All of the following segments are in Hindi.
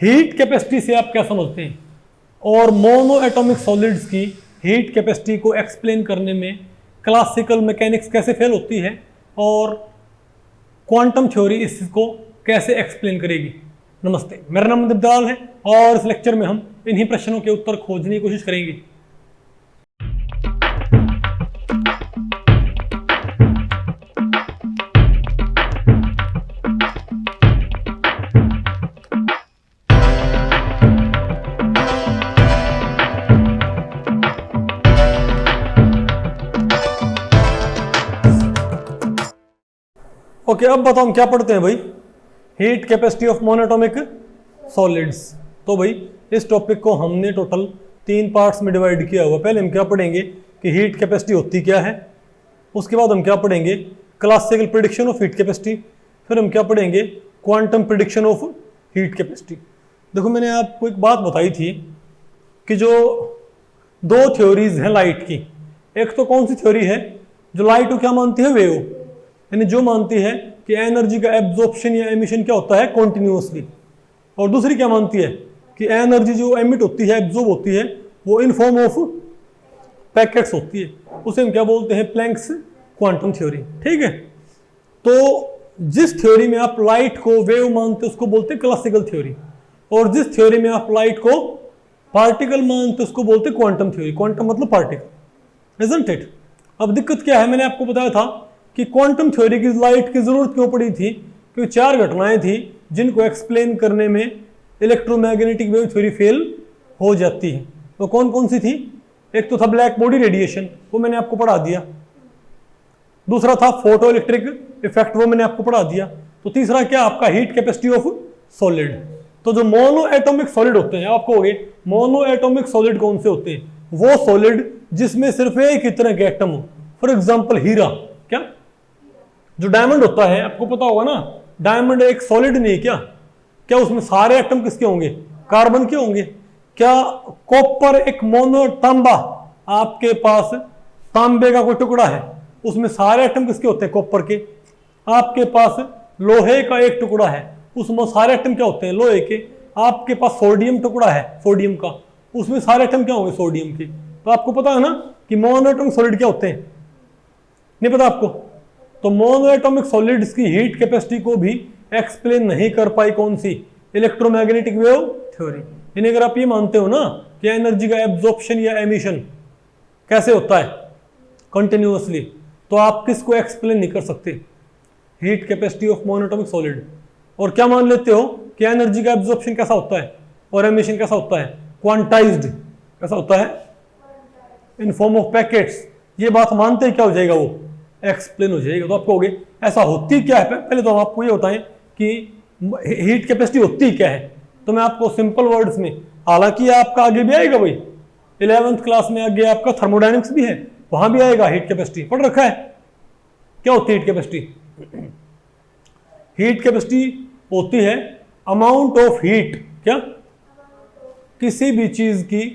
हीट कैपेसिटी से आप क्या समझते हैं, और मोनो एटॉमिक सॉलिड्स की हीट कैपेसिटी को एक्सप्लेन करने में क्लासिकल मैकेनिक्स कैसे फेल होती है, और क्वांटम थ्योरी इसको कैसे एक्सप्लेन करेगी। नमस्ते, मेरा नाम दीपदयाल है और इस लेक्चर में हम इन्हीं प्रश्नों के उत्तर खोजने की कोशिश करेंगे। ओके, अब बताओ हम क्या पढ़ते हैं भाई, heat capacity of monoatomic solids. तो भाई इस टॉपिक को हमने टोटल 3 पार्ट्स में डिवाइड किया हुआ। पहले हम क्या पढ़ेंगे कि हीट कैपेसिटी होती क्या है, उसके बाद हम क्या पढ़ेंगे classical prediction of heat capacity, फिर हम क्या पढ़ेंगे quantum prediction of heat capacity. देखो मैंने आपको एक बात बताई थी कि जो 2 थ्योरीज हैं लाइट की, एक तो कौन सी थ्योरी है जो लाइट को क्या मानती है, वेव, यानी जो मानती है कि एनर्जी का एब्जॉर्प्शन या एमिशन क्या होता है कॉन्टिन्यूसली, और दूसरी क्या मानती है कि एनर्जी जो एमिट होती है, एब्जॉर्ब होती है, वो इन फॉर्म ऑफ पैकेट्स होती है। उसे हम क्या बोलते हैं, प्लैंक्स क्वांटम थ्योरी। ठीक है, तो जिस थ्योरी में आप लाइट को वेव मानते उसको बोलते हैं क्लासिकल थ्योरी, और जिस थ्योरी में आप लाइट को पार्टिकल मानते उसको बोलते हैं क्वांटम थ्योरी। क्वांटम मतलब पार्टिकल, इजंट इट। अब दिक्कत क्या है, मैंने आपको बताया था कि क्वांटम थ्योरी की लाइट की जरूरत क्यों पड़ी थी, क्योंकि 4 घटनाएं थी जिनको एक्सप्लेन करने में इलेक्ट्रोमैग्नेटिक वेव थ्योरी फेल हो जाती है। तो कौन कौन सी थी, एक तो था ब्लैक बॉडी रेडिएशन, वो मैंने आपको पढ़ा दिया। दूसरा था फोटो इलेक्ट्रिक इफेक्ट, वो मैंने आपको पढ़ा दिया। तो तीसरा क्या आपका हीट कैपेसिटी ऑफ सॉलिड। तो जो मोनो एटॉमिक सॉलिड होते हैं, आप कहोगे मोनो एटॉमिक सॉलिड कौन से होते हैं, वो सॉलिड जिसमें सिर्फ एक ही तरह के एटम हो। फॉर एग्जाम्पल हीरा, क्या जो डायमंड होता है, आपको पता होगा ना, डायमंड एक सॉलिड नहीं, क्या उसमें सारे एटम किसके होंगे, कार्बन के होंगे। क्या कॉपर एक मोनो, तांबा, आपके पास तांबे का कोई टुकड़ा है, उसमें सारे एटम किसके होते हैं, कॉपर के। आपके पास लोहे का एक टुकड़ा है, उसमें सारे एटम क्या होते हैं, लोहे के। आपके पास सोडियम टुकड़ा है, सोडियम का, उसमें सारे एटम क्या होंगे, सोडियम के। तो आपको पता है ना कि मोनोएटॉमिक सॉलिड क्या होते हैं, नहीं पता आपको। तो मोनोएटॉमिक सॉलिड्स की हीट कैपेसिटी को भी एक्सप्लेन नहीं कर पाई कौन सी, इलेक्ट्रोमैग्नेटिक वेव थ्योरी। यानी अगर आप ये मानते हो ना कि एनर्जी का एब्जॉर्प्शन या एमिशन कैसे होता है कंटिन्यूअसली, तो आप किसको एक्सप्लेन नहीं कर सकते, heat capacity of monoatomic solid. और क्या मान लेते हो कि एनर्जी का एब्जॉर्प्शन कैसा होता है और एमिशन कैसा होता है, क्वांटाइज्ड कैसा होता है, इन फॉर्म ऑफ पैकेट्स। ये बात मानते हैं क्या हो जाएगा, वो एक्सप्लेन हो जाएगा। तो आप कहोगे ऐसा होती क्या है, पहले तो हम आपको ये बताएं कि हीट कैपेसिटी होती क्या है। तो मैं आपको सिंपल वर्ड्स में, हालांकि आपका आगे भी आएगा भाई, 11th क्लास में आगे आपका थर्मोडायनेमिक्स भी है, वहां भी आएगा हीट कैपेसिटी, पढ़ रखा है। क्या होती है हीट कैपेसिटी, हीट कैपेसिटी होती है अमाउंट ऑफ हीट, क्या किसी भी चीज की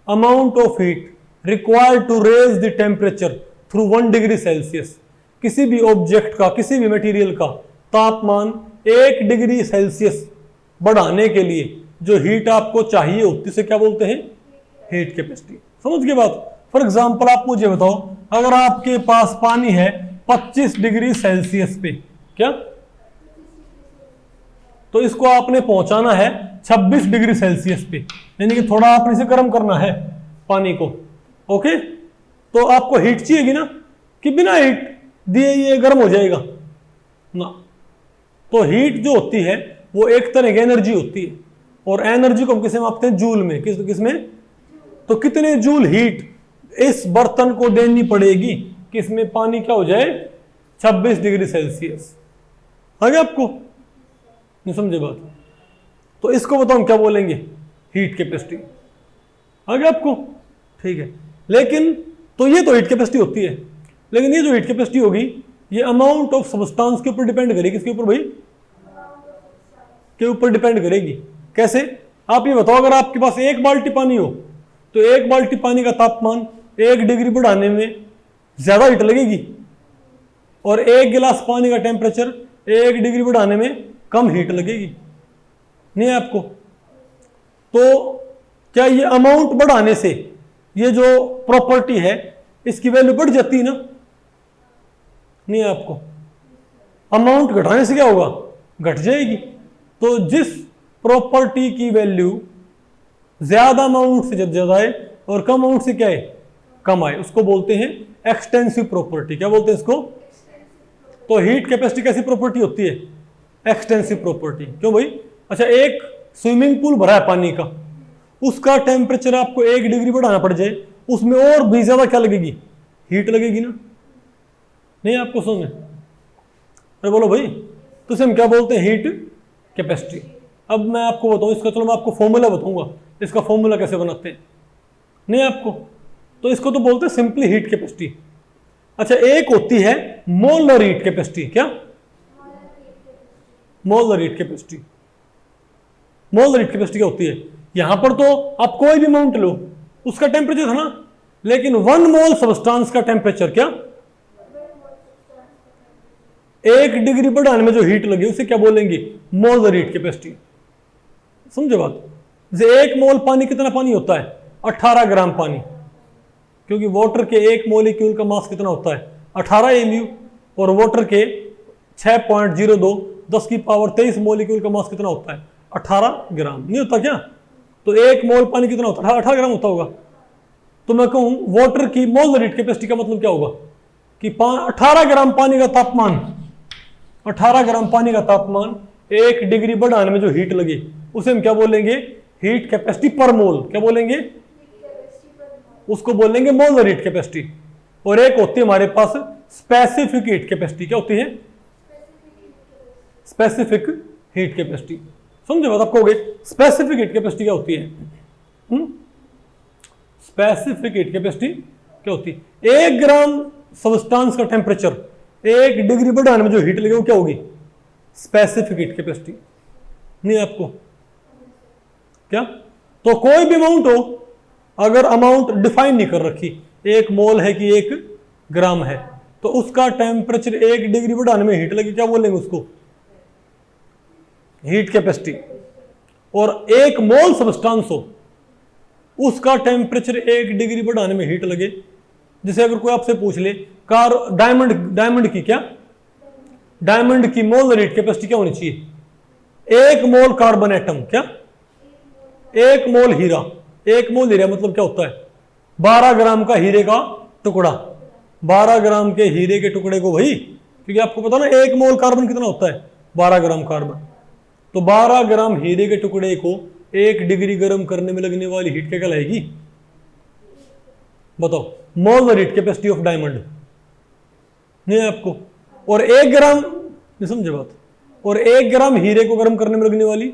amount of heat required to raise the temperature through 1 degree Celsius. किसी भी ऑब्जेक्ट का, किसी भी मटेरियल का तापमान 1 डिग्री सेल्सियस बढ़ाने के लिए जो हीट आपको चाहिए होती है क्या बोलते हैं, हीट कैपेसिटी। समझ गए बात। फॉर एग्जांपल आप मुझे बताओ, अगर आपके पास पानी है 25 डिग्री सेल्सियस पे, क्या तो इसको आपने पहुंचाना है 26 डिग्री सेल्सियस पे, यानी कि थोड़ा आपने इसे गर्म करना है पानी को। ओके, तो आपको हीट चाहिएगी ना, कि बिना हीट दिए ये गर्म हो जाएगा ना। तो हीट जो होती है वो एक तरह की एनर्जी होती है, और एनर्जी को हम किसे मापते हैं, जूल में। किसमें, तो कितने जूल हीट इस बर्तन को देनी पड़ेगी कि इसमें पानी क्या हो जाए, 26 डिग्री सेल्सियस। आगे आपको नहीं समझे बात, तो इसको बताओ हम क्या बोलेंगे, हीट कैपेसिटी। आगे आपको ठीक है। लेकिन तो ये तो हीट कैपेसिटी होती है, लेकिन ये जो हीट कैपेसिटी होगी ये अमाउंट ऑफ सब्सटेंस के ऊपर डिपेंड करेगी। किसके ऊपर भाई, के ऊपर डिपेंड करेगी। कैसे, आप ये बताओ, अगर आपके पास 1 बाल्टी पानी हो तो 1 बाल्टी पानी का तापमान 1 डिग्री बढ़ाने में ज्यादा हीट लगेगी, और 1 गिलास पानी का टेम्परेचर 1 डिग्री बढ़ाने में कम हीट लगेगी। नहीं आपको, तो क्या ये अमाउंट बढ़ाने से ये जो प्रॉपर्टी है इसकी वैल्यू बढ़ जाती है ना? नहीं आपको अमाउंट घटाने से क्या होगा? घट जाएगी। तो जिस प्रॉपर्टी की वैल्यू ज्यादा अमाउंट से जब ज्यादा है और कम अमाउंट से क्या है? कम आए, उसको बोलते हैं एक्सटेंसिव प्रॉपर्टी। क्या बोलते हैं इसको? तो हीट कैपेसिटी कैसी प्रॉपर्टी होती है? Extensive property. क्यों भाई? अच्छा, एक स्विमिंग पूल भरा है पानी का, उसका टेम्परेचर आपको 1 डिग्री बढ़ाना पड़ जाए, उसमें और भी ज्यादा क्या लगेगी? हीट लगेगी ना? नहीं आपको समझ में? अरे बोलो भाई। तो इसे हम क्या बोलते हैं? Heat capacity. अब मैं आपको बताऊं इसका, चलो मैं आपको फॉर्मूला बताऊंगा, इसका फॉर्मूला कैसे बनाते हैं। नहीं आपको, तो इसको तो बोलते हैं सिंपली हीट कैपेसिटी। अच्छा, एक होती है मोलर हीट कैपेसिटी। क्या? Molar heat capacity. Molar heat capacity क्या होती है? यहां पर तो आप कोई भी अमाउंट लो, उसका टेम्परेचर था ना, लेकिन 1 मोल सब्सटेंस का टेम्परेचर क्या? 1 डिग्री बढ़ाने में जो हीट लगी उसे क्या बोलेंगे? Molar heat capacity. समझो बात? जैसे 1 मोल पानी, कितना पानी होता है? 18 ग्राम पानी, क्योंकि वाटर के 1 मोलिक्यूल का मास कितना होता है? 18 एमयू, और वाटर के 6.02 10 की पावर 23 मोलिक्यूल का मास कितना होता है? 18 ग्राम। नहीं होता क्या? तो 1 मोल पानी कितना होता है? 18 ग्राम होता होगा। तो मैं कहूं वाटर की मोलर हीट कैपेसिटी का मतलब क्या होगा? कि 18 ग्राम पानी का तापमान, 18 ग्राम पानी का तापमान 1 डिग्री बढ़ाने में जो हीट लगी उसे हम क्या बोलेंगे? हीट कैपेसिटी पर मोल। क्या बोलेंगे? उसको बोलेंगे मोलर हीट कैपेसिटी। और एक होती है हमारे पास स्पेसिफिक हीट कैपेसिटी। क्या होती है? Specific heat capacity. समझे बात? आपको हो गई स्पेसिफिक हीट कैपेसिटी क्या होती है? स्पेसिफिक हीट कैपेसिटी क्या होती है? 1 ग्राम सब्सटेंस का टेम्परेचर 1 डिग्री बढ़ाने में जो हीट लगे वो क्या होगी? Specific heat capacity. नहीं आपको क्या? तो कोई भी अमाउंट हो, अगर अमाउंट डिफाइन नहीं कर रखी, 1 मोल है कि 1 ग्राम है, तो उसका टेम्परेचर 1 डिग्री बढ़ाने में हीट लगी, क्या बोलेंगे उसको? Heat capacity. और 1 मोल सब्सटेंस हो, उसका टेम्परेचर 1 डिग्री बढ़ाने में हीट लगे। जैसे अगर कोई आपसे पूछ ले डायमंड की क्या? डायमंड की मोलर हीट कैपेसिटी क्या होनी चाहिए? 1 मोल कार्बन एटम। क्या? 1 मोल हीरा। 1 मोल हीरा मतलब क्या होता है? 12 ग्राम का हीरे का टुकड़ा। 12 ग्राम के हीरे के टुकड़े को भाई, क्योंकि आपको पता ना 1 मोल कार्बन कितना होता है? 12 ग्राम कार्बन। तो 12 ग्राम हीरे के टुकड़े को 1 डिग्री गर्म करने में लगने वाली हीट क्या कहलाएगी? बताओ। Molar heat capacity of diamond. नहीं आपको? और 1 ग्राम, नहीं समझे बात? और 1 ग्राम हीरे को गर्म करने में लगने वाली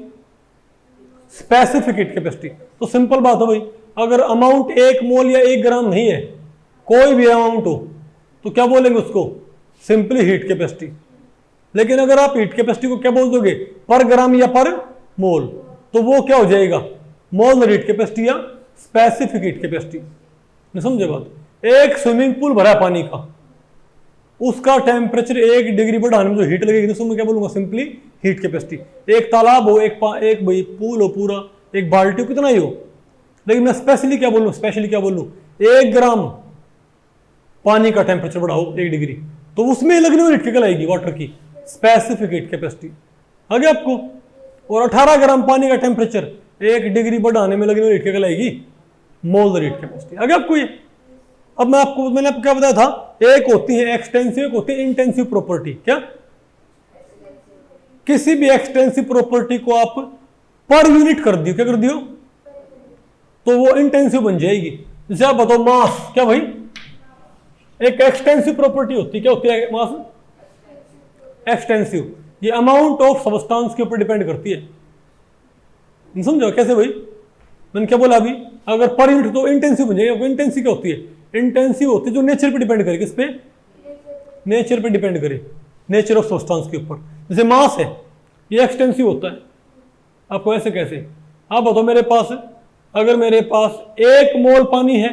स्पेसिफिक हीट कैपेसिटी। तो सिंपल बात है भाई, अगर अमाउंट 1 मोल या 1 ग्राम नहीं है, कोई भी अमाउंट हो, तो क्या बोलेंगे उसको? Simply heat capacity. लेकिन अगर आप हीट कैपेसिटी को क्या बोल दोगे? पर ग्राम या पर मोल, तो वो क्या हो जाएगा? मोलर हीट कैपेसिटी या स्पेसिफिक हीट कैपेसिटी। नहीं समझे बात? एक स्विमिंग पूल भरा है पानी का, उसका टेम्परेचर 1 डिग्री बढ़ाने में जो हीट लगेगी उसको मैं क्या बोलूंगा? Simply heat capacity. एक तालाब हो, एक भाई पूल हो पूरा, एक बाल्टी हो, कितना ही हो, लेकिन मैं स्पेशली क्या बोलूं? 1 ग्राम पानी का टेम्परेचर बढ़ाओ 1 डिग्री, तो उसमें लगने वाली हीट क्या आएगी? वाटर की स्पेसिफिक हीट कैपेसिटी। आगे आपको। और 18 ग्राम पानी का टेम्परेचर 1 डिग्री बढ़ाने में लगने वाली हीट क्या आएगी? Molar heat capacity. आगे आपको ये, अब मैंने आपको क्या बताया था? एक होती है एक्सटेंसिव, एक होती है इंटेंसिव प्रॉपर्टी। क्या? किसी भी एक्सटेंसिव प्रॉपर्टी को आप पर यूनिट कर दियो, क्या कर दियो? तो वो इंटेंसिव बन जाएगी। जैसे आप बताओ मास। क्या भाई? एक एक्सटेंसिव प्रॉपर्टी होती है। क्या होती है मास? एक्सटेंसिव। ये अमाउंट ऑफ सब्सटेंस के ऊपर डिपेंड करती है। समझो कैसे भाई? मैंने क्या बोला अभी? अगर पर यूनिट तो इंटेंसिव बन जाएगी। इंटेंसिव क्या होती है? इंटेंसिव होती है जो नेचर पे डिपेंड करे। किस पे? नेचर पे डिपेंड करे, नेचर ऑफ सब्सटेंस के ऊपर। जैसे मास है, ये एक्सटेंसिव होता है। आपको ऐसे कैसे? आप बताओ, मेरे पास अगर मेरे पास 1 मोल पानी है,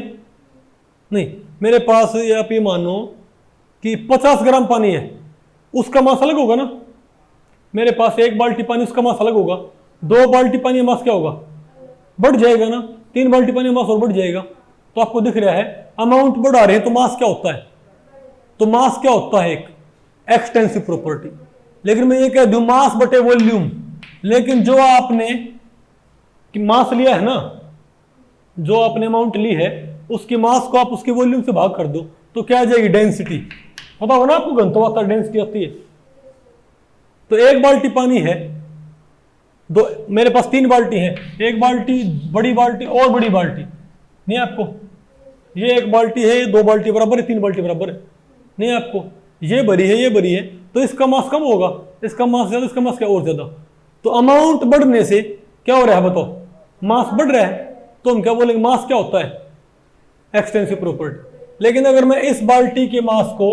नहीं मेरे पास आप ये मानो कि 50 ग्राम पानी है, उसका मास अलग होगा ना। मेरे पास 1 बाल्टी पानी, उसका मास अलग होगा। 2 बाल्टी पानी मास क्या होगा? बढ़ जाएगा ना, 3 बाल्टी पानी मास और बढ़ जाएगा। तो आपको दिख रहा है अमाउंट बढ़ा रहे हैं तो मास क्या होता है, तो मास क्या होता है, एक एक्सटेंसिव प्रॉपर्टी। लेकिन मैं ये कह दूं मास बटे वॉल्यूम, लेकिन जो आपने मास लिया है ना, जो आपने अमाउंट ली है उसकी मास को आप उसके वॉल्यूम से भाग कर दो तो क्या आ जाएगी, डेंसिटी। पता होगा ना आपको, घनत्व डेंसिटी आती है। तो 1 बाल्टी पानी है, दो मेरे पास 3 बाल्टी है, 1 बाल्टी, बड़ी बाल्टी और बड़ी बाल्टी, नहीं आपको, ये 1 बाल्टी है, 2 बाल्टी बराबर है, 3 बाल्टी बराबर है, नहीं आपको, ये भरी है, ये भरी है, तो इसका मास कम होगा, इसका मास ज्यादा, इसका मास क्या और ज्यादा। तो अमाउंट बढ़ने से क्या हो रहा है बताओ, मास बढ़ रहा है, तो हम क्या बोलेंगे, मास क्या होता है, एक्सटेंसिव प्रॉपर्टी। लेकिन अगर मैं इस बाल्टी के मास को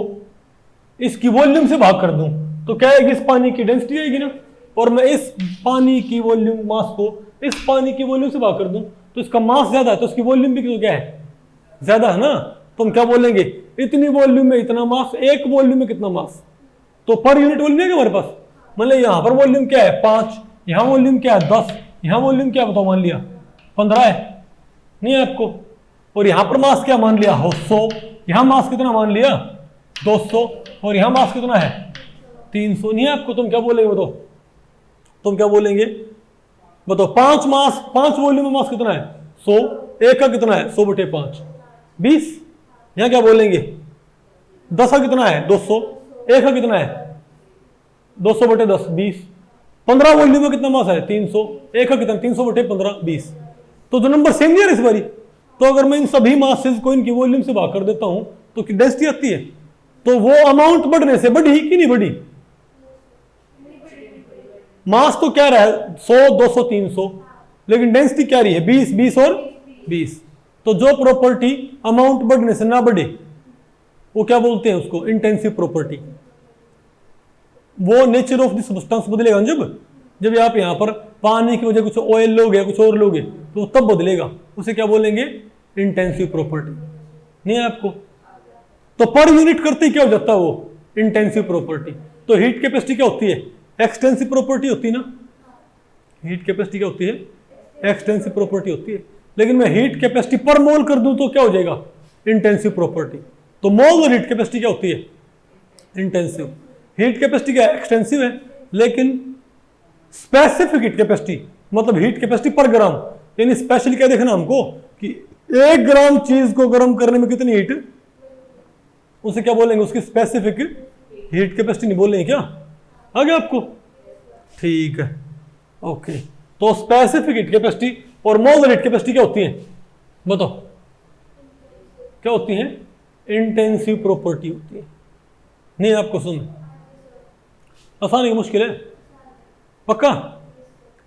इसकी वॉल्यूम से भाग कर दूं तो क्या आएगी, इस पानी की डेंसिटी आएगी ना, और मैं इस पानी की वॉल्यूम मास को इस पानी की वॉल्यूम से भाग कर दूं तो इसका मास ज्यादा है, तो इसकी वॉल्यूम भी तो क्या है, ज्यादा है ना। तो हम क्या बोलेंगे, इतनी वॉल्यूम में इतना मास, एक वॉल्यूम में कितना मास, तो पर यूनिट वॉल्यूम है हमारे पास। मतलब यहां पर वॉल्यूम क्या है 5, यहां वॉल्यूम क्या है 10, यहां वॉल्यूम क्या बताओ, मान लिया 15 है, नहीं है आपको, और यहां पर मास क्या मान लिया 100, यहां मास कितना मान लिया 200, और यहां मास कितना है 300, नहीं है आपको। तुम क्या बोलेंगे बताओ, तुम क्या बोलेंगे बताओ, 5 मास, 5 वॉल्यूम में मास कितना है 100, एक का कितना है 100 बटे 5 20, यहां क्या बोलेंगे 10 का कितना है 200, एक का कितना है 200 बटे 10 20, 15 वॉल्यूम में कितना मास है 300, एक का कितना 300 बटे 15 20। तो जो नंबर सेम है इस बारी, तो अगर मैं इन सभी मासेस को इनकी वॉल्यूम से भाग कर देता हूं तो डेंसिटी आती है। तो वो अमाउंट बढ़ने से बढ़ी कि नहीं बढ़ी, मास तो क्या रहा है 100 200 300, लेकिन डेंसिटी क्या रही है 20 20 और 20। तो जो प्रॉपर्टी अमाउंट बढ़ने से ना बढ़े वो क्या बोलते हैं उसको, इंटेंसिव प्रॉपर्टी। वो नेचर ऑफ द सब्सटेंस बदलेगा जब आप यहां पर पानी की वजह कुछ ऑयल लोगे, कुछ और लोगे, तो तब बदलेगा, उसे क्या बोलेंगे, इंटेंसिव प्रॉपर्टी, नहीं है आपको। तो पर यूनिट करते ही क्या हो जाता है वो, इंटेंसिव प्रॉपर्टी। तो हीट कैपेसिटी क्या होती है, एक्सटेंसिव प्रॉपर्टी होती है ना, हीट कैपेसिटी क्या होती है, एक्सटेंसिव प्रॉपर्टी होती है। लेकिन मैं हीट कैपेसिटी पर मोल कर दूं तो क्या हो जाएगा, इंटेंसिव प्रॉपर्टी। तो मोल और हीट कैपेसिटी क्या होती है, इंटेंसिव। हीट कैपेसिटी क्या एक्सटेंसिव है, लेकिन स्पेसिफिक हीट कैपेसिटी मतलब हीट कैपेसिटी पर ग्राम, यानी स्पेशली क्या देखना हमको कि 1 ग्राम चीज को गर्म करने में कितनी हीट, उसे क्या बोलेंगे, उसकी स्पेसिफिक हीट कैपेसिटी नहीं बोलेंगे क्या, आ गया आपको, ठीक है ओके। तो स्पेसिफिक हीट कैपेसिटी और मोलर हीट कैपेसिटी क्या होती है बताओ, क्या होती है, इंटेंसिव प्रॉपर्टी होती है, नहीं आपको सुन, आसान है मुश्किल है, पक्का।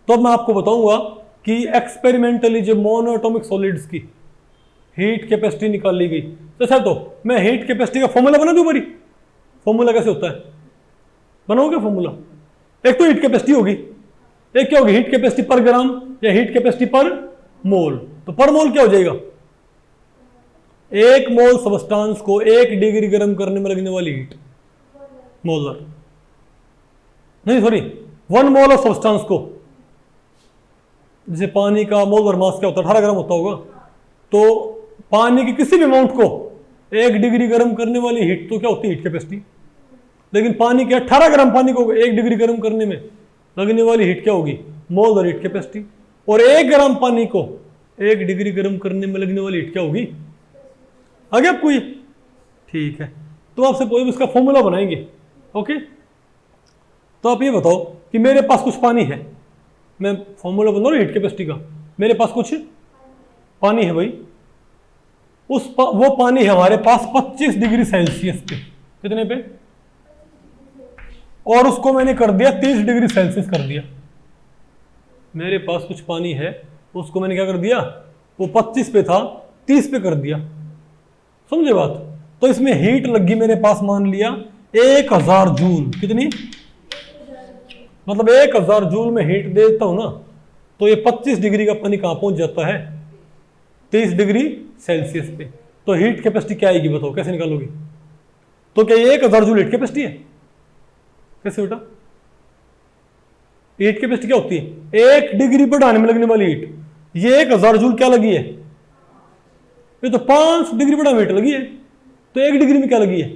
तो अब मैं आपको बताऊंगा कि एक्सपेरिमेंटली जब मोनोएटॉमिक सॉलिड्स की हीट कैपेसिटी निकाली गई, तो सर तो मैं हीट कैपेसिटी का फॉर्मूला बना दूं बड़ी, फॉर्मूला कैसे होता है, बनाओगे फॉर्मूला। एक तो हीट कैपेसिटी होगी, एक क्या होगी, हीट कैपेसिटी पर ग्राम या हीट कैपेसिटी पर मोल। तो पर मोल क्या हो जाएगा, 1 मोल सबस्टांस को 1 डिग्री गर्म करने में लगने वाली हीट, मोलर नहीं सॉरी 1 मोल ऑफ सबस्टांस को, जैसे पानी का मोलर मास क्या होता है 18 ग्राम होता होगा, तो पानी की किसी भी अमाउंट को 1 डिग्री गर्म करने वाली हीट तो क्या होती है, हीट कैपेसिटी। लेकिन पानी के 18 ग्राम पानी को 1 डिग्री गर्म करने में लगने वाली हीट क्या होगी, मोलर हीट कैपेसिटी। और 1 ग्राम पानी को 1 डिग्री गर्म करने में लगने वाली हीट क्या होगी, आगे आपको ये ठीक है। तो आपसे कोई इसका फॉर्मूला बनाएंगे, ओके। तो आप ये बताओ कि मेरे पास कुछ पानी है, मैं फॉर्मूला बना रहा हूं हीट कैपेसिटी का, मेरे पास कुछ पानी है भाई, वो पानी है हमारे पास 25 डिग्री सेल्सियस पे, कितने पे, और उसको मैंने कर दिया 30 डिग्री सेल्सियस कर दिया। मेरे पास कुछ पानी है, उसको मैंने क्या कर दिया, वो 25 पे था 30 पे कर दिया, समझे बात। तो इसमें हीट लगी मेरे पास, मान लिया 1000 जूल, कितनी, मतलब 1000 जूल में हीट देता हूं ना, तो ये 25 डिग्री का पानी कहां पहुंच जाता है, 30 डिग्री सेल्सियस पे। तो हीट कैपेसिटी क्या आएगी बताओ, कैसे निकालोगे। तो क्या ये 1000 जूल हीट कैपेसिटी है, कैसे बेटा, हीट कैपेसिटी क्या होती है, 1 डिग्री बढ़ाने में लगने वाली हीट, ये 1000 जूल क्या लगी है, ये तो 5 डिग्री बड़ा मीटर लगी है, तो 1 डिग्री में क्या लगी है,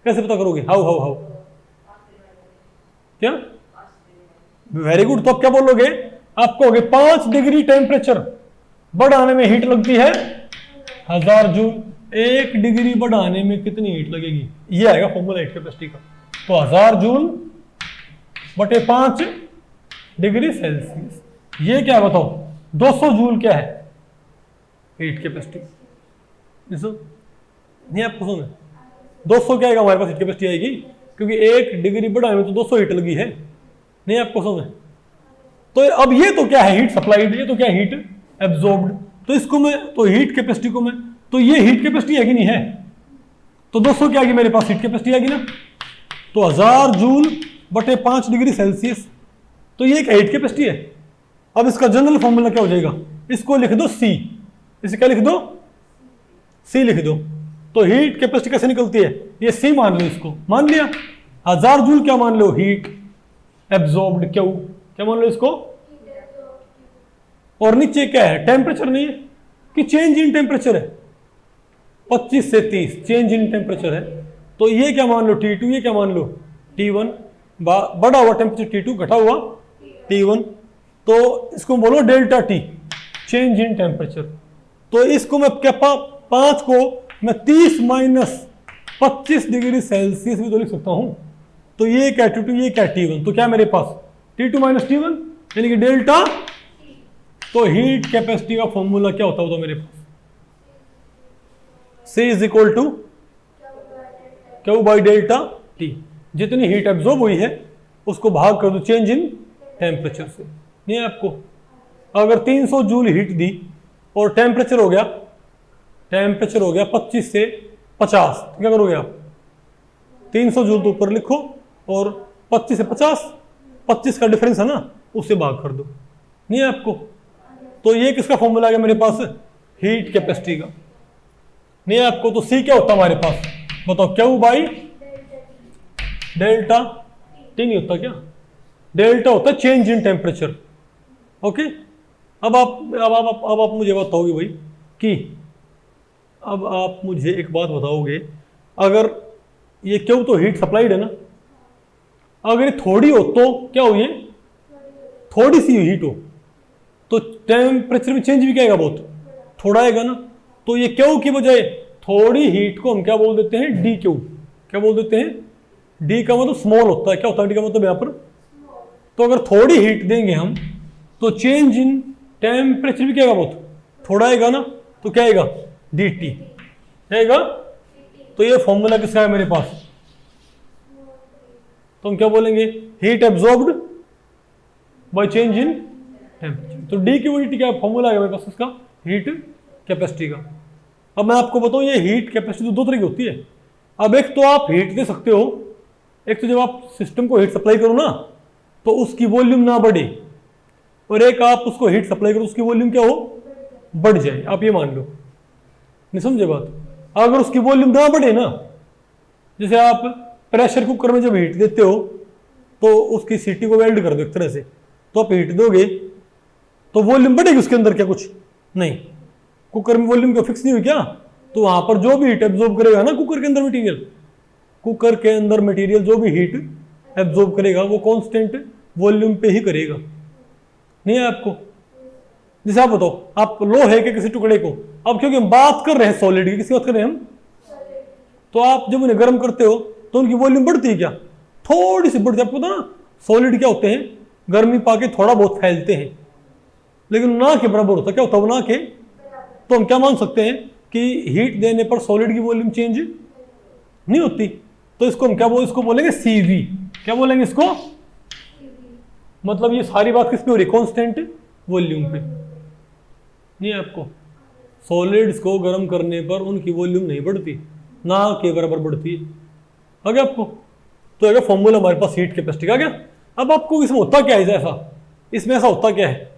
कैसे पता करोगे, हाउ हाउ हाउ, क्या, वेरी गुड। तो आप क्या बोलोगे, आप कहोगे 5 डिग्री टेम्परेचर बढ़ाने में हीट लगती है 1000 जूल, 1 डिग्री बढ़ाने में कितनी हीट लगेगी, ये आएगा फॉर्मूला हीट कैपेसिटी का। तो 1000 जूल बटे 5 डिग्री सेल्सियस, ये क्या है बताओ, 200 जूल क्या है हीट कैपेसिटी, नहीं आपको सुन, 200 क्या आएगा हमारे पास हीट कैपेसिटी आएगी, क्योंकि 1 डिग्री बढ़ाने में तो 200 हीट लगी है, नहीं आपको समझ। तो अब ये तो क्या है, हीट सप्लाइड, ये तो क्या है, हीट एब्जॉर्ब्ड। तो इसको मैं, तो हीट कैपेसिटी को मैं, तो ये हीट कैपेसिटी है कि नहीं है, तो 200 क्या आएगी मेरे पास हीट कैपेसिटी आएगी ना, तो 1000 जूल बटे 5 डिग्री सेल्सियस, तो ये एक हीट कैपेसिटी है। अब इसका जनरल फॉर्मूला क्या हो जाएगा, इसको लिख दो सी, इसे क्या लिख दो, सी लिख दो। तो हीट कैपेसिटी कैसे निकलती है, ये सी मान लो, इसको मान लिया। 1000 जूल क्या मान लो, हीट एब्जॉर्ब्ड, क्या मान लो इसको, और नीचे क्या है, टेम्परेचर नहीं है कि चेंज इन टेम्परेचर है, 25 से 30 चेंज इन टेम्परेचर है। तो ये क्या मान लो T2, ये क्या मान लो T1, बढ़ा हुआ टेम्परेचर T2, घटा हुआ T1, तो इसको बोलो delta T, change in temperature. तो इसको मैं क्या 5 को मैं 30 माइनस 25 डिग्री सेल्सियस भी तो लिख सकता हूं। तो ये क्या T2, ये क्या T1, तो क्या मेरे पास T2 माइनस T1 यानी कि डेल्टा। तो हीट कैपेसिटी का फॉर्मूला क्या होता है मेरे पास, C is equal to Q by delta T, जितनी हीट एब्जॉर्ब हुई है उसको भाग कर दो चेंज इन टेम्परेचर से। नहीं है आपको, अगर 300 जूल हीट दी और टेम्परेचर हो गया 25 से 50, तो क्या करोगे आप, 300 जूल तो ऊपर लिखो और 25 से 25 का डिफरेंस है ना, उससे भाग कर दो। नहीं है आपको, तो ये किसका फॉर्मूला आ गया मेरे पास, हीट कैपेसिटी का। नहीं है आपको, तो सी क्या होता है हमारे पास बताओ, Q बाई डेल्टा T नहीं होता क्या, डेल्टा होता है चेंज इन टेम्परेचर। ओके, अब आप मुझे बताओगे भाई कि, अब आप मुझे एक बात बताओगे, अगर ये Q तो हीट सप्लाइड है ना, अगर ये थोड़ी हो तो क्या हो, ये थोड़ी सी हीट हो तो टेम्परेचर में चेंज भी क्या आएगा, बहुत थोड़ा आएगा ना। तो ये Q की बजाय थोड़ी हीट को हम क्या बोल देते हैं, DQ, क्या बोल देते हैं, D का मतलब स्मॉल होता है, क्या होता है D का मतलब यहाँ पर। तो अगर थोड़ी हीट देंगे हम तो चेंज इन टेम्परेचर भी क्या आएगा, बहुत थोड़ा आएगा ना, तो क्या आएगा, DT आएगा। तो ये फॉर्मूला किसका है मेरे पास, तो हम क्या बोलेंगे, heat absorbed by change in temperature. तो DQ/DT क्या फॉर्मूला है मेरे पास इसका, हीट कैपेसिटी का। अब मैं आपको बताऊं, ये हीट कैपेसिटी तो 2 तरह की होती है। अब एक तो आप हीट दे सकते हो, एक तो जब आप सिस्टम को हीट सप्लाई करो ना तो उसकी वॉल्यूम ना बढ़े, और एक आप उसको हीट सप्लाई करो उसकी वॉल्यूम क्या हो, बढ़ जाए। आप ये मान लो, नहीं समझे बात, अगर उसकी वॉल्यूम ना बढ़े ना, जैसे आप प्रेशर कुकर में जब हीट देते हो तो उसकी सीटी को वेल्ड कर दो एक तरह से, तो आप हीट दोगे तो वॉल्यूम बढ़ेगी उसके अंदर, क्या कुछ नहीं, कुकर में वॉल्यूम क्या फिक्स नहीं हुई क्या, तो वहां पर जो भी हीट एब्जॉर्ब करेगा ना कुकर के अंदर मटेरियल जो भी हीट एब्जॉर्ब करेगा वो कांस्टेंट वॉल्यूम पे ही करेगा। नहीं है आपको, जैसे आप बताओ, आप लोहे के किसी टुकड़े को, अब क्योंकि हम बात कर रहे हैं सॉलिड की, किसकी बात कर रहे हैं हम, तो आप जब उन्हें गर्म करते हो तो उनकी वॉल्यूम बढ़ती है क्या, थोड़ी सी बढ़ती है। आपको पता ना सॉलिड क्या होते हैं, गर्मी पाके थोड़ा बहुत फैलते हैं, लेकिन ना के बराबर होता, क्या होता है वो ना के। तो हम क्या मान सकते हैं कि हीट देने पर सॉलिड की वॉल्यूम चेंज नहीं होती। तो इसको हम क्या इसको बोलेंगे CV, क्या बोलेंगे इसको, मतलब ये सारी बात किस पे हो रही है, कांस्टेंट वॉल्यूम पे। नहीं आपको, सॉलिड्स को गर्म करने पर उनकी वॉल्यूम नहीं बढ़ती, ना के बराबर बढ़ती है। आ गया आपको, तो अगर फॉर्मूला हमारे पास हीट कैपेसिटी का। गया अब आपको इसमें होता क्या है, ऐसा इसमें ऐसा होता क्या है,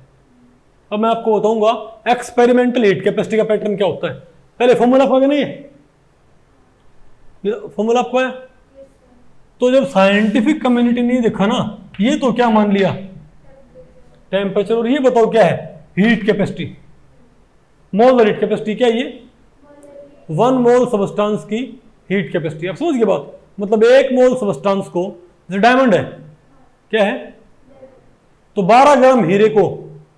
अब मैं आपको बताऊंगा एक्सपेरिमेंटल हीट कैपेसिटी का पैटर्न क्या होता है। पहले फॉर्मूला आपको नहीं है, फॉर्मूला आपको है, तो जब साइंटिफिक कम्युनिटी ने देखा ना, ये तो क्या मान लिया टेम्परेचर, और ये बताओ क्या है heat capacity, molar heat capacity क्या है ये? 1 मोल सबस्टांस की हीट कैपेसिटी। आप समझ गए बात? मतलब 1 मोल सबस्टांस को, जैसे डायमंड है, क्या है, तो 12 ग्राम हीरे को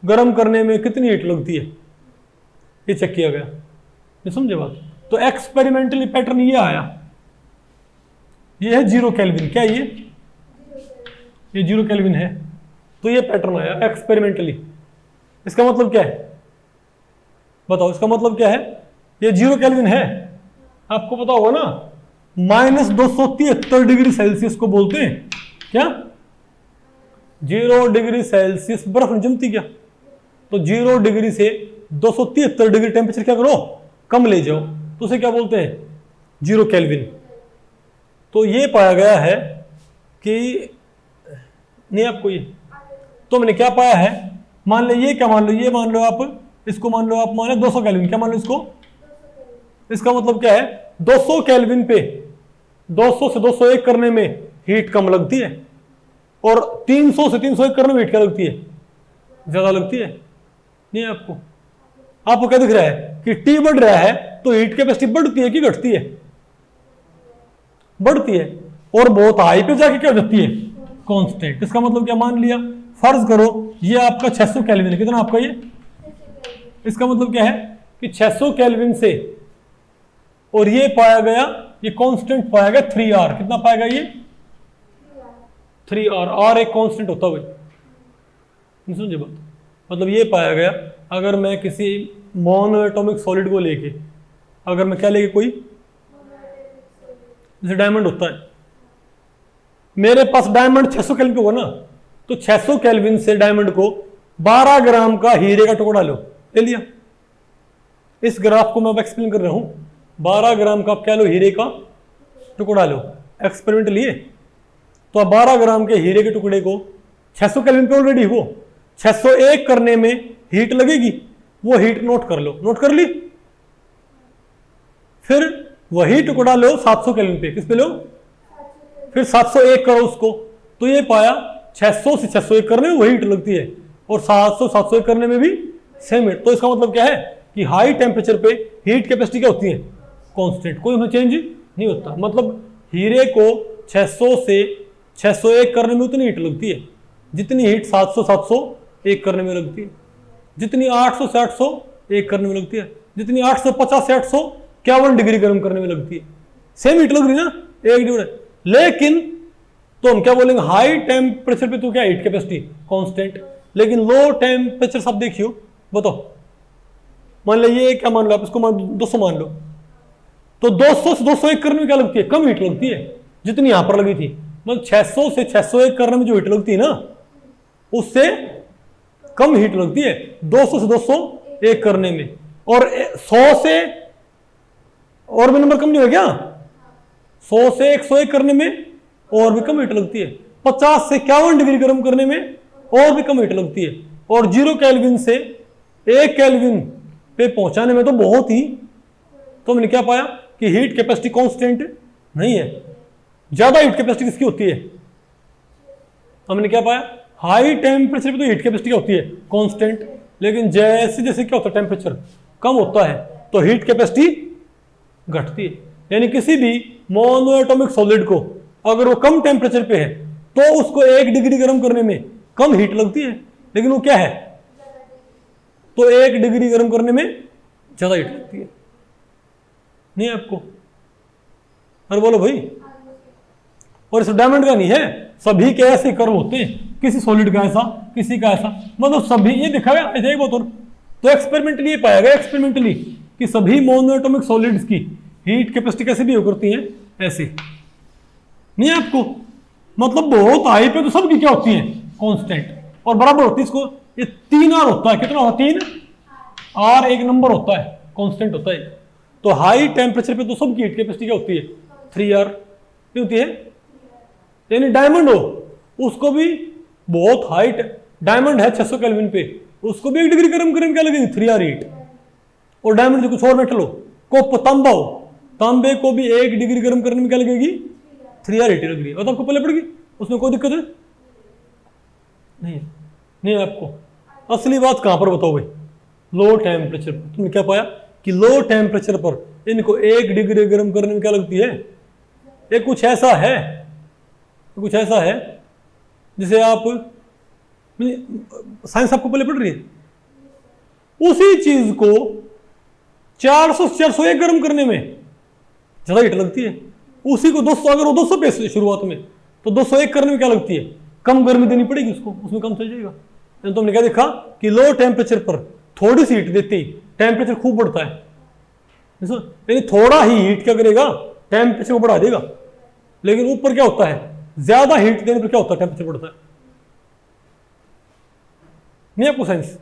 गर्म करने में कितनी हीट लगती है, ये चेक किया गया। ये समझे बात? तो एक्सपेरिमेंटली पैटर्न ये आया, ये है 0 केल्विन। क्या ये 0 केल्विन है, तो ये पैटर्न आया एक्सपेरिमेंटली। इसका मतलब क्या है बताओ? इसका मतलब क्या है? ये 0 केल्विन है, आपको पता होगा ना, -273 डिग्री सेल्सियस को बोलते हैं क्या? 0 डिग्री सेल्सियस बर्फ नहीं जमती क्या? तो 0 डिग्री से 273 डिग्री टेम्परेचर क्या करो, कम ले जाओ, तो उसे क्या बोलते हैं? 0 केल्विन। तो ये पाया गया है कि नहीं, आपको ये तो मैंने क्या पाया है, मान लो ये, क्या मान लो, ये मान लो आप, इसको मान लो आप, मान लो 200 केल्विन, क्या मान लो इसको, इसका मतलब क्या है, 200 केल्विन पे 200 से 201 करने में हीट कम लगती है, और 300 से 301 करने में हीट क्या लगती है, ज्यादा लगती है। नहीं, आपको क्या दिख रहा है कि T बढ़ रहा है तो हीट कैपेसिटी बढ़ती है कि घटती है? बढ़ती है, और बहुत हाई पे जाके क्या हो जाती है, कांस्टेंट। इसका मतलब क्या मान लिया, फर्ज करो ये आपका 600 केल्विन है, कितना आपका ये, इसका मतलब क्या है कि 600 केल्विन से, और ये पाया गया, ये कांस्टेंट पाया गया 3R, कितना पाया गया ये 3R, R एक कांस्टेंट होता है भाई, नहीं समझे बात? मतलब ये पाया गया, अगर मैं किसी मोनोएटॉमिक सॉलिड को लेके, अगर मैं क्या लेके, कोई जैसे डायमंड होता है, मेरे पास डायमंड 600 केल्विन होगा ना, तो 600 केल्विन से डायमंड को 12 ग्राम का हीरे का टुकड़ा लो, ले लिया। इस ग्राफ को मैं अब एक्सप्लेन कर रहा हूं, 12 ग्राम का क्या लो, हीरे का टुकड़ा लो, एक्सपेरिमेंट लिए। तो अब 12 ग्राम के हीरे के टुकड़े को 600 केल्विन पे ऑलरेडी हो, 601 करने में हीट लगेगी, वो हीट नोट कर लो, नोट कर ली। फिर वही टुकड़ा लो 700 केल्विन पे, किस पे लो, फिर 701 करो उसको, तो ये पाया 600 से 601 करने में वही हीट लगती है, और 700 701 करने में भी सेम हीट। तो इसका मतलब क्या है कि हाई टेम्परेचर पे हीट कैपेसिटी क्या होती है, कांस्टेंट, कोई उसमें चेंज नहीं होता। मतलब हीरे को 600 से 601 करने में उतनी हीट लगती है जितनी हीट 700 701 करने में लगती है, जितनी 800 से 801 करने में लगती है, जितनी 850 से 851 डिग्री गर्म करने में लगती है, सेम हीट लग रही ना, एक डिग्री। लेकिन तो हम क्या बोलेंगे, हाई टेम्परेचर पे तो क्या हीट कैपेसिटी कांस्टेंट, लेकिन लो टेम्परेचर सब देखियो, बताओ, मान लो ये क्या मान लो आप, इसको मान 200 मान लो, तो 200 से 201 करने में क्या लगती है, कम हीट लगती है जितनी यहां पर लगी थी। मतलब 600 से 601 करने में जो हीट लगती है ना, उससे कम हीट लगती है 200 से 201 करने में। और 100 से और भी नंबर कम नहीं हो क्या, 100 से 101 करने में और भी कम हीट लगती है, 50 से 51 डिग्री गर्म करने में और भी कम हीट लगती है, और 0 केल्विन से 1 केल्विन पे पहुंचाने में तो बहुत ही। तो हमने क्या पाया कि हीट कैपेसिटी कांस्टेंट नहीं है, ज्यादा हीट कैपेसिटी किसकी होती है, हमने क्या पाया, हाई टेम्परेचर पे तो हीट कैपेसिटी क्या होती है, कांस्टेंट, लेकिन जैसे जैसे क्या होता है, टेम्परेचर कम होता है तो हीट कैपेसिटी घटती है। यानी किसी भी मोनोएटॉमिक सॉलिड को अगर वो कम टेम्परेचर पे है तो उसको 1 डिग्री गर्म करने में कम हीट लगती है, लेकिन वो क्या है, तो 1 डिग्री गर्म करने में ज्यादा हीट लगती है। नहीं आपको, अरे बोलो भाई। और इस डायमंड का नहीं है, सभी के ऐसे कर्व होते हैं, किसी सॉलिड का ऐसा, किसी का ऐसा, मतलब सभी, ये दिखा गया ऐसे बहुत। और तो एक्सपेरिमेंटली ये पाया गया, एक्सपेरिमेंटली, कि सभी मोनोएटॉमिक सॉलिड्स की हीट कैपेसिटी कैसे भी करती है, ऐसे। नहीं आपको, मतलब बहुत हाई पे तो सबकी क्या होती है, कांस्टेंट, और बराबर होती है। इसको ये 3R होता है, कितना होता है, 3R एक नंबर होता है, कांस्टेंट होता है। तो हाई टेम्परेचर पे तो सबकी हीट कैपेसिटी क्या होती है, 3R होती है। यानी डायमंड हो, उसको भी बहुत हाइट, डायमंड है 600 केल्विन पे, उसको भी 1 डिग्री गर्म करने में क्या लगेगी, 3R हीट। और डायमंड जो कुछ और मेटल हो, को तांबा हो, तांबे को भी 1 डिग्री गर्म करने में क्या लगेगी, 3R हीट लग रही है। और तो आपको पहले पड़ेगी, उसमें कोई दिक्कत है नहीं, नहीं आपको। असली बात कहां पर बताओ भाई? लो टेम्परेचर पर। तुमने क्या पाया कि लो टेम्परेचर पर इनको 1 डिग्री गर्म करने में क्या लगती है? ये कुछ ऐसा है, कुछ ऐसा है जिसे आप, साइंस आपको पहले पढ़ रही है, उसी चीज को 400 से 401 गर्म करने में ज्यादा हीट लगती है। उसी को 200, अगर वो 200 पे शुरुआत में, तो 201 करने में क्या लगती है? कम गर्मी देनी पड़ेगी उसको, उसमें कम चल जाएगा। तो तुमने क्या देखा कि लो टेम्परेचर पर थोड़ी सी हीट देती टेम्परेचर खूब बढ़ता है। यानी थोड़ा ही हीट क्या करेगा? टेम्परेचर को बढ़ा देगा। लेकिन ऊपर क्या होता है? ज्यादा हीट देने पर क्या होता है? टेम्परेचर बढ़ता है। नहीं आपको साइंस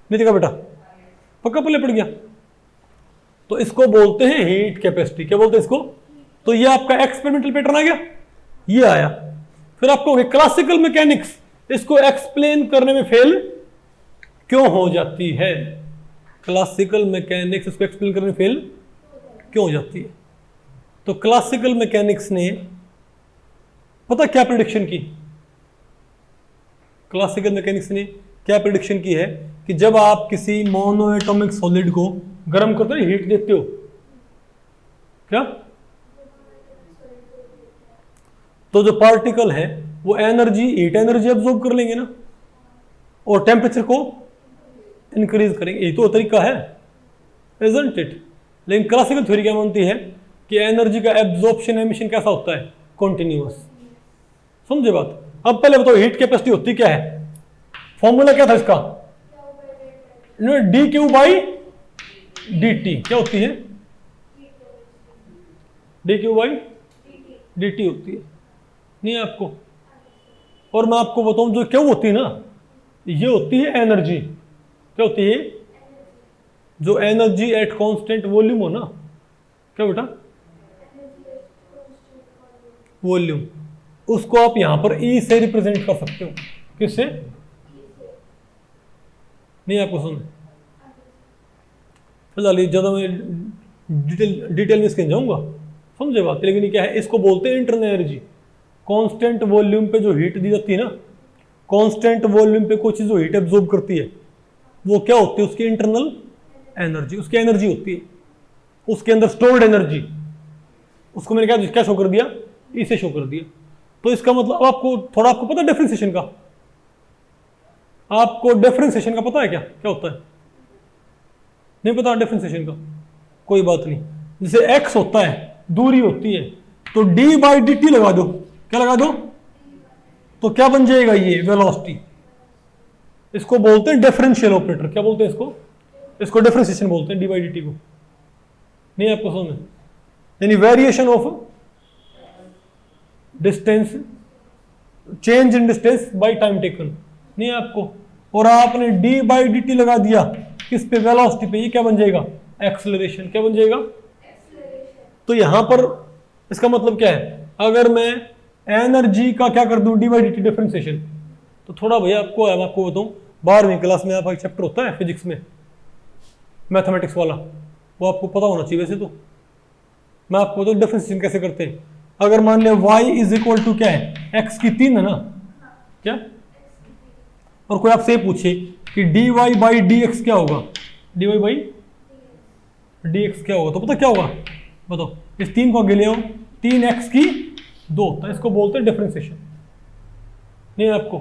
नहीं देखा बेटा? पक्का पहले पड़ गया? तो इसको बोलते हैं हीट कैपेसिटी। क्या बोलते हैं इसको? तो ये आपका एक्सपेरिमेंटल पैटर्न आ गया, ये आया। फिर आपको क्लासिकल मैकेनिक्स इसको एक्सप्लेन करने में फेल क्यों हो जाती है? क्लासिकल मैकेनिक्स इसको एक्सप्लेन करने में फेल क्यों हो जाती है? तो क्लासिकल मैकेनिक्स ने पता क्या प्रेडिक्शन की? क्लासिकल मैकेनिक्स ने क्या प्रेडिक्शन की है कि जब आप किसी मोनो एटॉमिक सॉलिड को गर्म करते हो, हीट देते हो, क्या तो जो पार्टिकल है वो एनर्जी, हीट एनर्जी एब्जॉर्ब कर लेंगे ना, और टेम्परेचर को इंक्रीज करेंगे। ये तो तरीका है, इजंट इट? लेकिन क्लासिकल थ्योरी क्या मानती है कि एनर्जी का एब्जॉर्प्शन एमिशन कैसा होता है? कॉन्टिन्यूअस। समझे बात? अब पहले बताओ हीट कैपेसिटी होती क्या है? फॉर्मूला क्या था इसका? D Q by D T. क्या होती है? D Q by D T होती है। नहीं है आपको? और मैं आपको बताऊं जो क्यों होती है ना, ये होती है एनर्जी। क्या होती है? जो एनर्जी एट कांस्टेंट वॉल्यूम हो ना, क्या बेटा? वॉल्यूम। उसको आप यहां पर ई से रिप्रेजेंट कर सकते हो। किससे? नहीं आपको सुन, फिलहाल ज्यादा मैं डिटेल में इसके जाऊंगा, समझे बात? लेकिन ये क्या है? इसको बोलते हैं इंटरनल एनर्जी। कांस्टेंट वॉल्यूम पे जो हीट दी जाती है ना, कांस्टेंट वॉल्यूम पे कोई चीज जो हीट एब्जॉर्ब करती है, वो क्या होती है? उसकी इंटरनल एनर्जी, उसकी एनर्जी होती है, उसके अंदर स्टोर्ड एनर्जी। उसको मैंने क्या शो कर दिया? इसे शो कर दिया। तो इसका मतलब आपको थोड़ा आपको पता है डिफरेंशिएशन का? आपको डिफरेंशिएशन का पता है क्या क्या होता है? नहीं पता डिफरेंशिएशन का? कोई बात नहीं। जैसे x होता है, दूरी होती है, तो d बाई डी टी लगा दो। क्या लगा दो? तो क्या बन जाएगा? ये वेलोसिटी। इसको बोलते हैं डिफरेंशियल ऑपरेटर। क्या बोलते हैं इसको? इसको डिफरेंशिएशन बोलते हैं, डी बाई डी टी को। नहीं आपको समझ? यानी variation of distance, change in distance by time taken. नहीं आपको? और आपने डी बाई डी टी लगा दिया किस पे? वेलोसिटी पे। ये क्या बन जाएगा? एक्सेलरेशन। क्या बन जाएगा? तो यहां पर इसका मतलब क्या है? अगर मैं एनर्जी का क्या कर दूं? D by D T differentiation. तो थोड़ा भैया आपको मैं आपको बताऊं, 12वीं क्लास में आपका एक चैप्टर होता है फिजिक्स में, मैथमेटिक्स वाला, वो आपको पता होना चाहिए। वैसे तो मैं आपको बताऊं डिफरेंशिएशन कैसे करते हैं। अगर मान लिया y इज इक्वल टू क्या है? x की 3 है ना, क्या? और कोई आपसे पूछे कि dy बाई डी एक्स क्या होगा? dy बाई डी एक्स क्या होगा? तो पता क्या होगा? बताओ। इस 3 को आगे ले आओ, 3x की 2 होता है। इसको बोलते हैं डिफरेंशिएशन। नहीं आपको?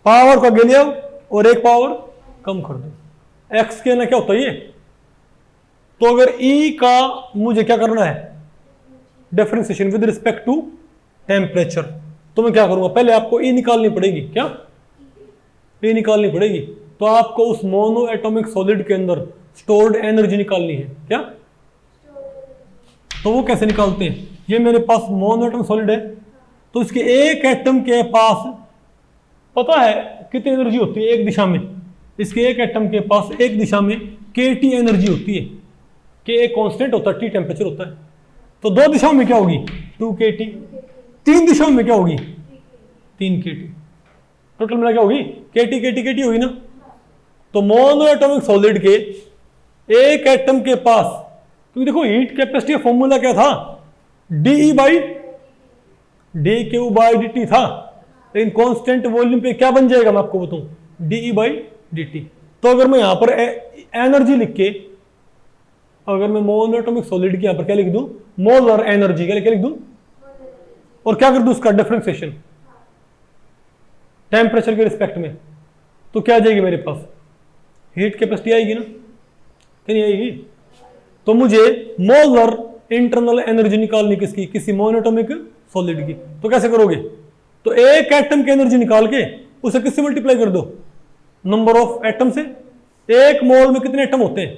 पावर को आगे ले आओ और एक पावर कम कर दो। x के ना क्या होता है ये? तो अगर e का मुझे क्या करना है? Differentiation with respect to temperature, तो मैं क्या करूंगा? पहले आपको ई निकालनी पड़ेगी। क्या? ई निकालनी पड़ेगी। तो आपको उस मोनो एटॉमिक सॉलिड के अंदर स्टोर्ड एनर्जी निकालनी है। क्या? तो वो कैसे निकालते हैं? ये मेरे पास मोनो एटॉमिक सॉलिड है, तो इसके एक एटम के पास पता है कितनी एनर्जी होती है? एक दिशा में। इसके एक एटम के पास एक दिशा में kT एनर्जी होती है। के एक कांस्टेंट होता है, टी टेम्परेचर होता है। तो 2 दिशाओं में क्या होगी? 2kT। 3 दिशाओं में क्या होगी? 3kT। टोटल मिला क्या होगी? kT kT kT होगी ना। तो मोनो एटॉमिक सॉलिड के एक एटम के पास, क्योंकि देखो हीट कैपेसिटी का फॉर्मूला क्या था? dE by D Q by D T था। लेकिन कांस्टेंट वॉल्यूम पे क्या बन जाएगा? मैं आपको बताऊं, dE बाई dt। तो अगर मैं यहां पर एनर्जी लिख के, अगर मैं मोनोएटॉमिक सॉलिड की यहां पर क्या लिख दूं, मोलर एनर्जी, क्या लिख दूं, और क्या कर दूं उसका डिफरेंशिएशन टेम्परेचर के रिस्पेक्ट में, तो क्या आ जाएगी मेरे पास, हीट कैपेसिटी आएगी ना, कि नहीं आएगी। तो मुझे मोलर इंटरनल एनर्जी निकालनी किसकी, किसी मोनोएटॉमिक सॉलिड की। तो कैसे करोगे, तो एक एटम की एनर्जी निकाल के उसे किससे मल्टीप्लाई कर दो, नंबर ऑफ एटम से। एक मोल में कितने एटम होते हैं,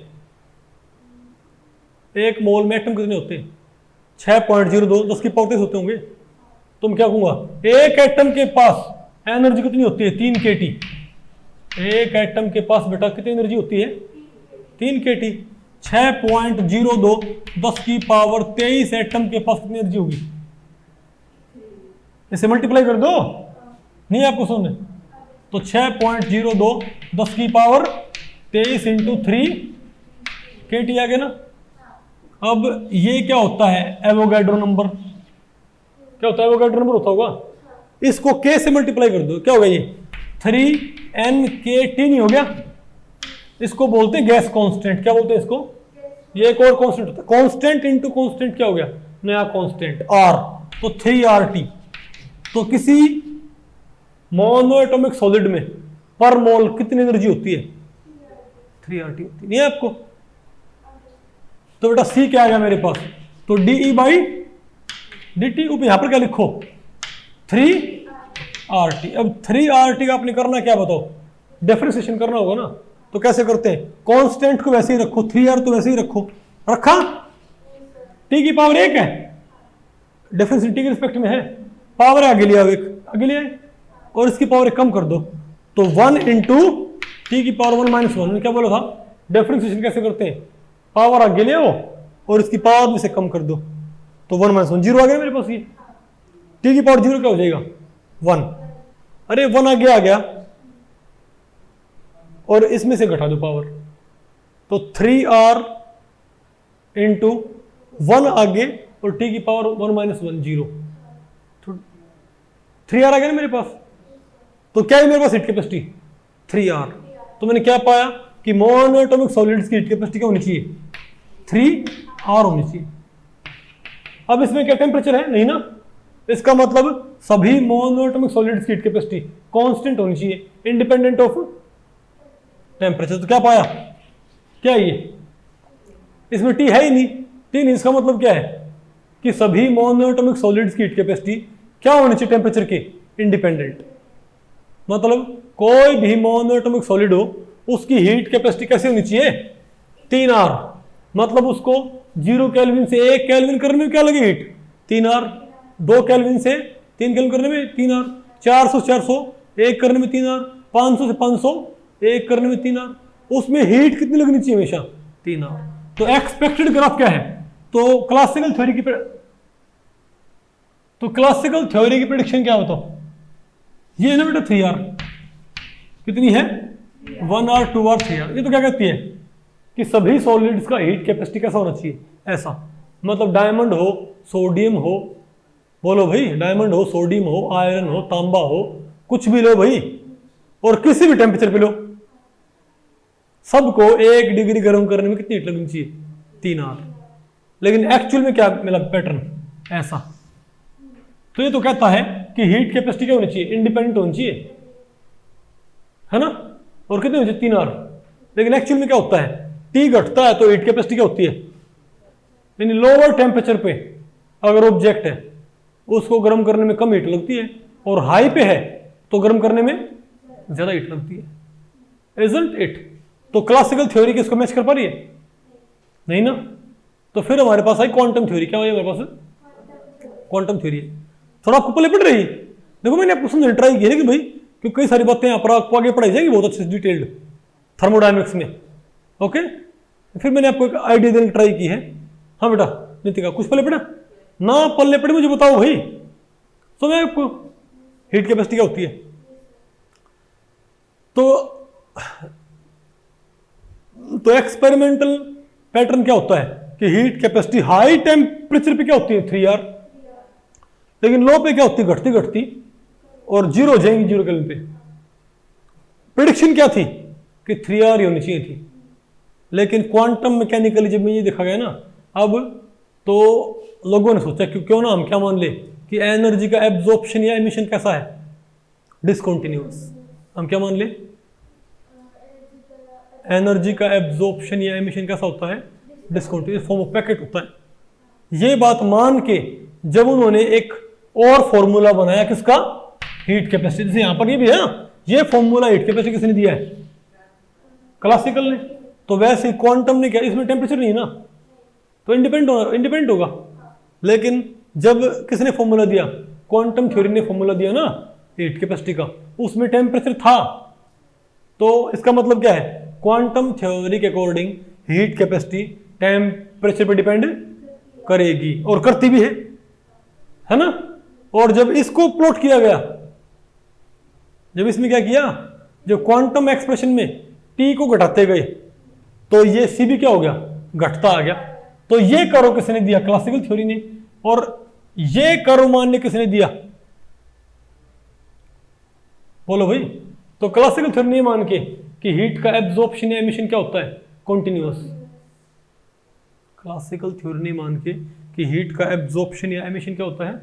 एक मोल में एटम कितने होते हैं, 6.02, 10 की पावर 23 होते होंगे। तुम क्या कहूंगा, एक एटम के पास एनर्जी कितनी होती है, 3 kT। एक एटम के पास बेटा कितनी एनर्जी होती है, 3 kT। 6.02, 10 की पावर 23 एटम के पास कितनी एनर्जी होगी, इसे मल्टीप्लाई कर दो, नहीं आपको सुनने। तो 6.02, 10 की पावर 23 इंटू 3 kT आ गया ना। अब ये क्या होता है, एवोगैड्रो नंबर। क्या होता है, एवोगैड्रो नंबर होता होगा। इसको k से मल्टीप्लाई कर दो, क्या होगा ये 3NKT नहीं हो गया। इसको बोलते हैं गैस कांस्टेंट। क्या बोलते हैं इसको, ये एक और कांस्टेंट होता है, कांस्टेंट इंटू कांस्टेंट क्या हो गया, नया कांस्टेंट R, तो 3RT। तो किसी मोनोएटॉमिक सॉलिड में पर मोल कितनी एनर्जी होती है, 3RT होती है, नहीं है आपको। तो बेटा C क्या आ गया मेरे पास, तो dE बाई dt। ऊपर यहां पर क्या लिखो, 3RT। अब 3RT का आपने करना क्या बताओ, डिफरेंशिएशन करना होगा ना। तो कैसे करते हैं, कांस्टेंट को वैसे ही रखो, 3R तो वैसे ही रखो, रखा, T की पावर 1 है, डिफरेंस T के रिस्पेक्ट में है, पावर आगे ले आओ, एक आगे ले आए, और इसकी पावर एक कम कर दो, तो 1 इंटू T की पावर 1 माइनस 1। क्या बोला था, डिफरेंशिएशन कैसे करते हैं, पावर आगे ले आओ और इसकी पावर में से कम कर दो, तो 1 माइनस 1 0 आ गया मेरे पास। ये T की पावर 0 क्या हो जाएगा, 1। अरे 1 आगे आ गया और इसमें से घटा दो पावर, तो 3R इंटू 1 आगे और T की पावर 1 माइनस 1 0, तो 3R आ गया ना मेरे पास। तो क्या है मेरे पास हीट कैपेसिटी 3R। तो मैंने क्या पाया कि मोनोएटॉमिक सॉलिड्स की हीट कैपेसिटी क्या होनी चाहिए, 3R होनी चाहिए। अब इसमें क्या टेम्परेचर है, नहीं ना, इसका मतलब सभी मोनोएटॉमिक सॉलिड्स की हीट कैपेसिटी कांस्टेंट होनी चाहिए, इंडिपेंडेंट ऑफ टेम्परेचर। तो क्या पाया, क्या है ये, इसमें T है ही नहीं, T नहीं, इसका मतलब क्या है कि सभी मोनोएटॉमिक सॉलिड्स की हीट कैपेसिटी क्या होनी चाहिए, टेम्परेचर के इंडिपेंडेंट। मतलब कोई भी मोनोएटॉमिक सॉलिड हो उसकी हीट कैपेसिटी कैसे होनी चाहिए, 3R। मतलब उसको 0 केल्विन से 1 केल्विन करने में क्या लगे हीट, 3R। 2 केल्विन से 3 केल्विन करने में 3R। 400 से 400 1 करने में 3R। 500 से 500 1 करने में 3R। उसमें हीट कितनी लगनी चाहिए, हमेशा 3R। तो एक्सपेक्टेड ग्राफ क्या है, तो क्लासिकल थ्योरी की प्रेडिक्शन क्या बताओ, ये है ना बेटा 3R। कितनी है, 1R 2R 3R। ये तो क्या कहती है कि सभी सॉलिड्स का हीट कैपेसिटी कैसा होना चाहिए, ऐसा। मतलब डायमंड हो, सोडियम हो, बोलो भाई, डायमंड हो, सोडियम हो, आयरन हो, तांबा हो, कुछ भी लो भाई, और किसी भी टेम्परेचर पे लो, सबको 1 डिग्री गर्म करने में कितनी हीट लगनी चाहिए, 3R। लेकिन एक्चुअल में क्या मिला पैटर्न, ऐसा। तो ये तो कहता है कि हीट कैपेसिटी क्या होनी चाहिए, इंडिपेंडेंट होनी चाहिए, है ना, और कितनी होनी चाहिए, 3R। लेकिन एक्चुअल में क्या होता है, T घटता है तो हीट कैपेसिटी क्या होती है, यानी लोअर टेम्परेचर पे अगर ऑब्जेक्ट है उसको गर्म करने में कम हीट लगती है, और हाई पे है तो गर्म करने में ज्यादा हीट लगती है, इजंट इट। तो क्लासिकल थ्योरी किसको मैच कर पा रही है, नहीं ना। तो फिर हमारे पास आई क्वांटम थ्योरी। क्या है हमारे पास, क्वांटम थ्योरी। थोड़ा आपको पहले पढ़ रही, देखो मैंने आपको समझने ट्राई किया कि भाई, क्योंकि कई सारी बातें यहाँ पर आपको आगे पढ़ाई जाएगी बहुत अच्छे से डिटेल्ड थर्मोडायनेमिक्स में, ओके। फिर मैंने आपको एक आइडिया देने की ट्राई की है। हाँ बेटा नितिका, कुछ पहले पढ़ा ना, पल्ले पढ़े मुझे बताओ भाई, समझ आपको हीट कैपेसिटी क्या होती है। तो एक्सपेरिमेंटल पैटर्न क्या होता है कि हीट कैपेसिटी हाई टेम्परेचर पे क्या होती है, 3R। लेकिन लो पे क्या होती है, घटती घटती और 0 हो जाएंगी, 0 केल्विन पे। प्रिडिक्शन क्या थी कि 3R होनी चाहिए थी, लेकिन क्वांटम मैकेनिकली जब में ये देखा गया ना अब, तो लोगों ने सोचा कि क्यों ना हम क्या मान ले कि एनर्जी का एब्जॉर्प्शन या एमिशन कैसा है, डिसकंटिन्यूअस। हम क्या मान ले, एनर्जी का एब्जॉर्प्शन या एमिशन कैसा होता है, डिसकंटिन्यूअस, फॉर्म ऑफ पैकेट होता है। ये बात मान के जब उन्होंने एक और फॉर्मूला बनाया किसका, हीट कैपेसिटी, जैसे यहां पर ये भी है ना, ये फॉर्मूला हीट कैपेसिटी किसने दिया है, क्लासिकल ने। तो वैसे क्वांटम ने क्या, इसमें टेम्परेचर नहीं है ना, तो इंडिपेंडेंट होगा। लेकिन जब किसने फॉर्मूला दिया, क्वांटम थ्योरी ने फॉर्मूला दिया ना हीट कैपेसिटी का, उसमें टेम्परेचर था। तो इसका मतलब क्या है, क्वांटम थ्योरी के अकॉर्डिंग हीट कैपेसिटी टेम्परेचर पर डिपेंड करेगी, और करती भी है ना। और जब इसको प्लॉट किया गया, जब इसमें क्या किया, जब क्वांटम एक्सप्रेशन में टी को घटाते गए तो ये सी भी क्या हो गया, घटता आ गया। तो ये कर्व किसने दिया, क्लासिकल थ्योरी ने। और ये कर्व मान्य किसने दिया, बोलो भाई। तो क्लासिकल थ्योरी ने मान के कि हीट का एब्जॉर्प्शन या एमिशन क्या होता है, कॉन्टिन्यूअस। क्लासिकल थ्योरी ने मान के कि हीट का एब्जॉर्प्शन या एमिशन क्या होता है,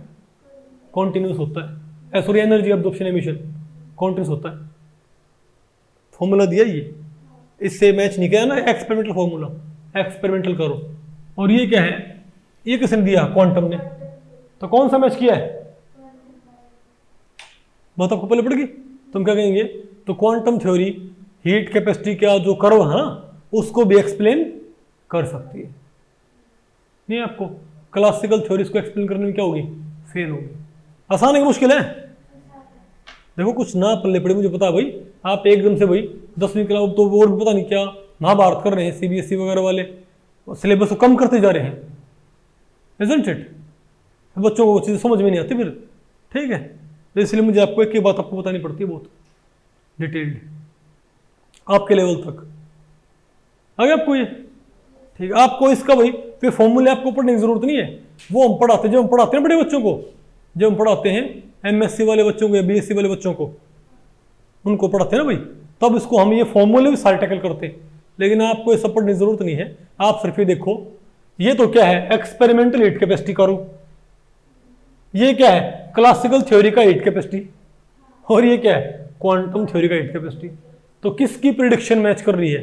कॉन्टिन्यूअस होता है। Sorry, energy absorption emission continuous होता है। फॉर्मूला दिया ये, इससे मैच नहीं किया ना, एक्सपेरिमेंटल फॉर्मूला, एक्सपेरिमेंटल करो। और ये क्या है, ये किसने दिया, क्वांटम ने। तो कौन सा मैच किया है, बात आपको पहले पड़ेगी। तुम क्या कहेंगे, तो क्वांटम थ्योरी हीट कैपेसिटी का जो कर्व है ना उसको भी एक्सप्लेन कर सकती है। नहीं, आपको क्लासिकल थ्योरी को एक्सप्लेन करने में क्या होगी, फेल होगी। आसान है कि मुश्किल है, देखो कुछ ना पल्ले पड़े, मुझे पता है भाई, आप एकदम से भाई 10वीं क्लास तो और भी पता नहीं क्या महाभारत कर रहे हैं, सीबीएसई वगैरह वाले सिलेबस को कम करते जा रहे हैं, इजंट इट। बच्चों को चीज़ें समझ में नहीं आती फिर, ठीक है। तो इसलिए मुझे आपको एक ही बात आपको बतानी पड़ती है, बहुत डिटेल्ड, आपके लेवल तक आगे आपको ये, ठीक है। आपको इसका भाई फिर फॉर्मूले आपको पढ़ने की जरूरत नहीं है, वो हम पढ़ाते, जब हम पढ़ाते हैं बड़े बच्चों को, जब हम पढ़ाते हैं एमएससी वाले बच्चों को या बीएससी वाले बच्चों को, उनको पढ़ाते हैं ना भाई, तब इसको हम ये फॉर्मूले भी सारे टैकल करते हैं। लेकिन आपको ये सब पढ़ने की जरूरत नहीं है, आप सिर्फ ये देखो, ये तो क्या है, एक्सपेरिमेंटल हीट कैपेसिटी करो, ये क्या है, क्लासिकल थ्योरी का हीट कैपेसिटी, और ये क्या है, क्वांटम थ्योरी का हीट कैपेसिटी। तो किसकी प्रिडिक्शन मैच कर रही है,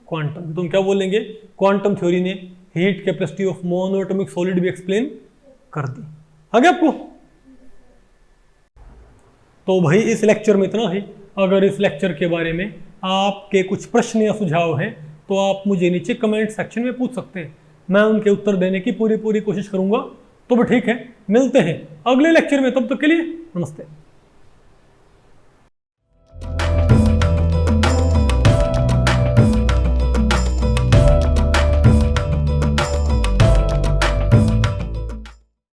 क्वांटम। तुम क्या बोलेंगे, क्वांटम थ्योरी ने heat capacity of monoatomic solid भी एक्सप्लेन कर दी। आगे आपको, तो भाई इस लेक्चर में इतना ही। अगर इस लेक्चर के बारे में आपके कुछ प्रश्न या सुझाव हैं तो आप मुझे नीचे कमेंट सेक्शन में पूछ सकते हैं, मैं उनके उत्तर देने की पूरी कोशिश करूंगा। तो भी ठीक है, मिलते हैं अगले लेक्चर में, तब तक के लिए नमस्ते।